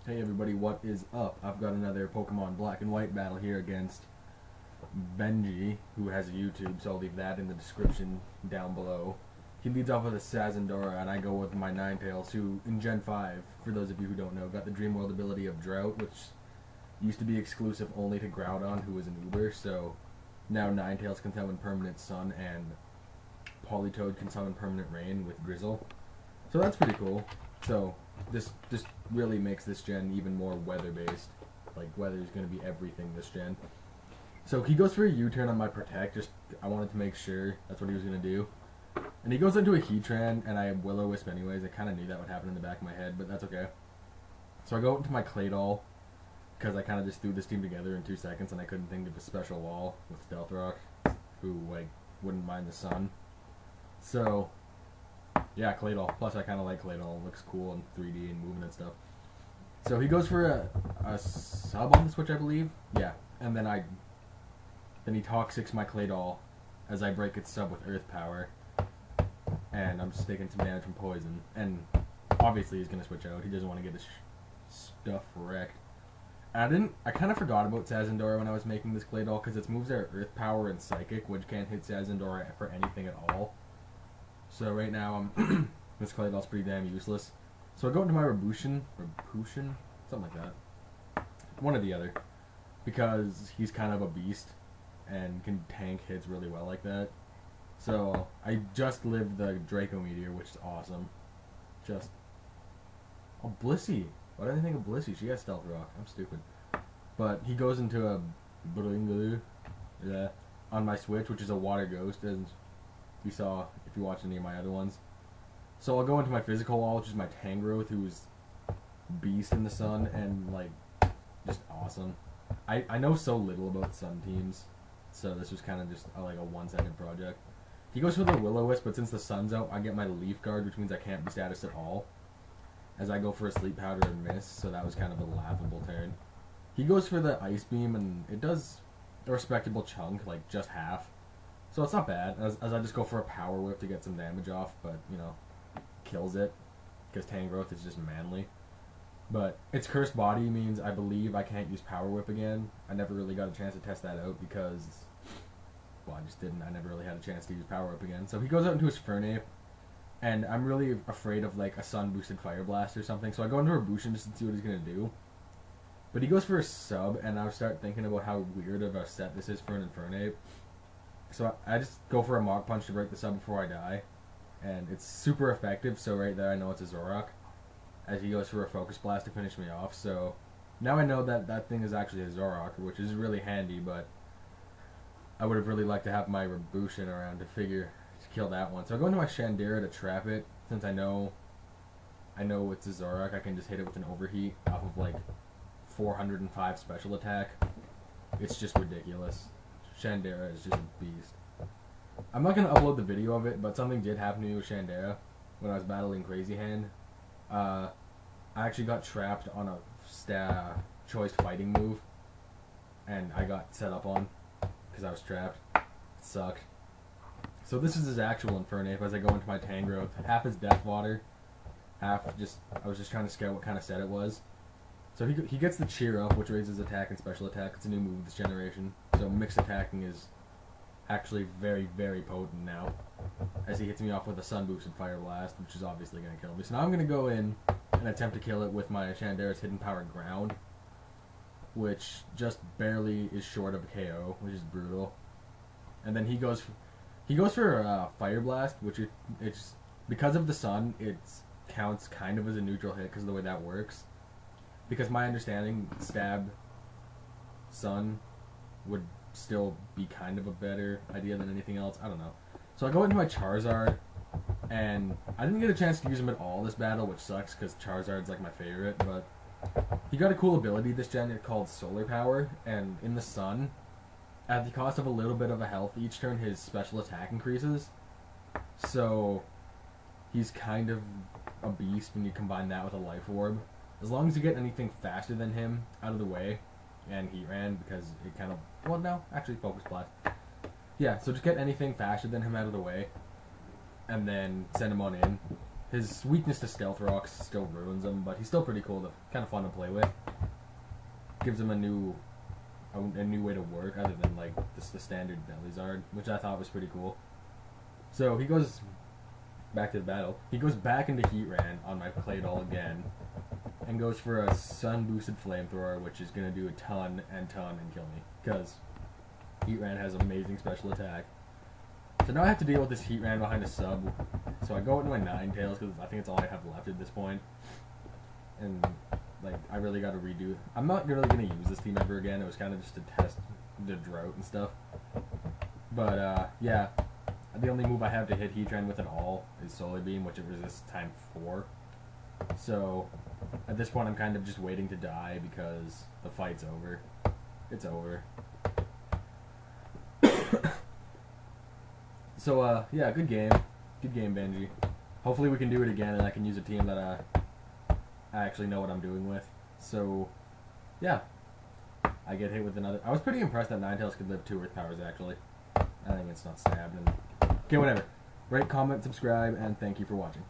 Hey everybody, what is up? I've got another Pokemon Black and White battle here against Benji, who has a YouTube, so I'll leave that in the description down below. He leads off with a Sazendora, and I go with my Ninetales, who, in Gen 5, for those of you who don't know, got the Dream World ability of Drought, which used to be exclusive only to Groudon, who was an Uber, so now Ninetales can summon Permanent Sun, and Politoed can summon Permanent Rain with Drizzle. So that's pretty cool. So this really makes this gen even more weather-based. Like, weather is going to be everything this gen. So he goes for a U-turn on my Protect, I wanted to make sure that's what he was going to do. And he goes into a Heatran, and I Will-O-Wisp anyways. I kind of knew that would happen in the back of my head, but that's okay. So I go into my Claydol, because I kind of just threw this team together in 2 seconds, and I couldn't think of a special wall with Stealth Rock, who, like, wouldn't mind the sun. So yeah, Claydol. Plus, I kind of like Claydol. It looks cool in 3D and moving and stuff. So he goes for a sub on the switch, I believe. Yeah, and then he Toxics my Claydol as I break its sub with Earth Power, and I'm just taking some damage from Poison. And obviously, he's gonna switch out. He doesn't want to get his stuff wrecked. And I kind of forgot about Sazendora when I was making this Claydol because its moves are Earth Power and Psychic, which can't hit Sazendora for anything at all. So right now, this Claydol's pretty damn useless. So I go into my Rabushin, something like that. One or the other. Because he's kind of a beast and can tank hits really well like that. So I just lived the Draco Meteor, which is awesome. Oh, Blissey. Why did I think of Blissey? She has Stealth Rock. I'm stupid. But he goes into a on my switch, which is a Water Ghost, as you saw if you watched any of my other ones. So I'll go into my physical wall, which is my Tangrowth, who's beast in the sun and like just awesome. I know so little about sun teams, so this was kind of just like a 1-second project. He goes for the Will-O-Wisp, but since the sun's out, I get my Leaf Guard, which means I can't be status at all, as I go for a Sleep Powder and miss, so that was kind of a laughable turn. He goes for the Ice Beam, and it does a respectable chunk, like just half. So it's not bad, as I just go for a Power Whip to get some damage off, but, you know, kills it, because Tangrowth is just manly. But its Cursed Body means I believe I can't use Power Whip again. I never really got a chance to test that out because, well, I just didn't. I never really had a chance to use Power Whip again. So he goes out into his Fernape, and I'm really afraid of, like, a Sun-boosted Fire Blast or something, so I go into Rabushin just to see what he's going to do. But he goes for a sub, and I start thinking about how weird of a set this is for an Infernape. So I just go for a Mach Punch to break the sub before I die, and it's super effective, so right there I know it's a Zoroark, as he goes for a Focus Blast to finish me off. So now I know that that thing is actually a Zoroark, which is really handy, but I would have really liked to have my Rabushin around to kill that one. So I go into my Shandera to trap it, since I know it's a Zoroark. I can just hit it with an Overheat off of like 405 special attack. It's just ridiculous. Shandera is just a beast. I'm not going to upload the video of it, but something did happen to me with Shandera when I was battling Crazy Hand. I actually got trapped on a choice fighting move, and I got set up on because I was trapped. It sucked. So this is his actual Infernape as I go into my Tangrowth. Half is Death Water, half I was just trying to scout what kind of set it was. So he gets the Cheer Up, which raises attack and special attack. It's a new move this generation. So mixed attacking is actually very, very potent now, as he hits me off with a Sun Boosted Fire Blast, which is obviously going to kill me. So now I'm going to go in and attempt to kill it with my Shandera's Hidden Power Ground, which just barely is short of a KO, which is brutal. And then he goes for Fire Blast, which it's because of the sun, it counts kind of as a neutral hit because of the way that works. Because my understanding, Stab Sun would still be kind of a better idea than anything else. I don't know. So I go into my Charizard, and I didn't get a chance to use him at all this battle, which sucks because Charizard's like my favorite, but he got a cool ability this gen called Solar Power, and in the sun, at the cost of a little bit of a health each turn, his special attack increases. So he's kind of a beast when you combine that with a Life Orb. As long as you get anything faster than him out of the way, and Heat Ran, because it kind of, well, no, actually Focus Blast. Yeah, so just get anything faster than him out of the way, and then send him on in. His weakness to stealth rocks still ruins him, but he's still pretty cool, kind of fun to play with. Gives him a new way to work other than like the standard Belizard, which I thought was pretty cool. So he goes back to the battle. He goes back into Heatran on my Claydol again, and goes for a Sun Boosted Flamethrower, which is gonna do a ton and kill me because Heatran has amazing special attack. So now I have to deal with this Heatran behind a sub. So I go into my Ninetales because I think it's all I have left at this point. And like I really got to redo. I'm not really gonna use this team ever again. It was kind of just to test the drought and stuff. But yeah, the only move I have to hit Heatran with at all is Solar Beam, which it resists time 4. So at this point, I'm kind of just waiting to die because the fight's over. It's over. So yeah, good game, Benji. Hopefully we can do it again, and I can use a team that I actually know what I'm doing with. So yeah, I get hit with another. I was pretty impressed that Ninetales could live 2 Earth Powers actually. I think it's not stabbed. Okay, whatever. Rate, comment, subscribe, and thank you for watching.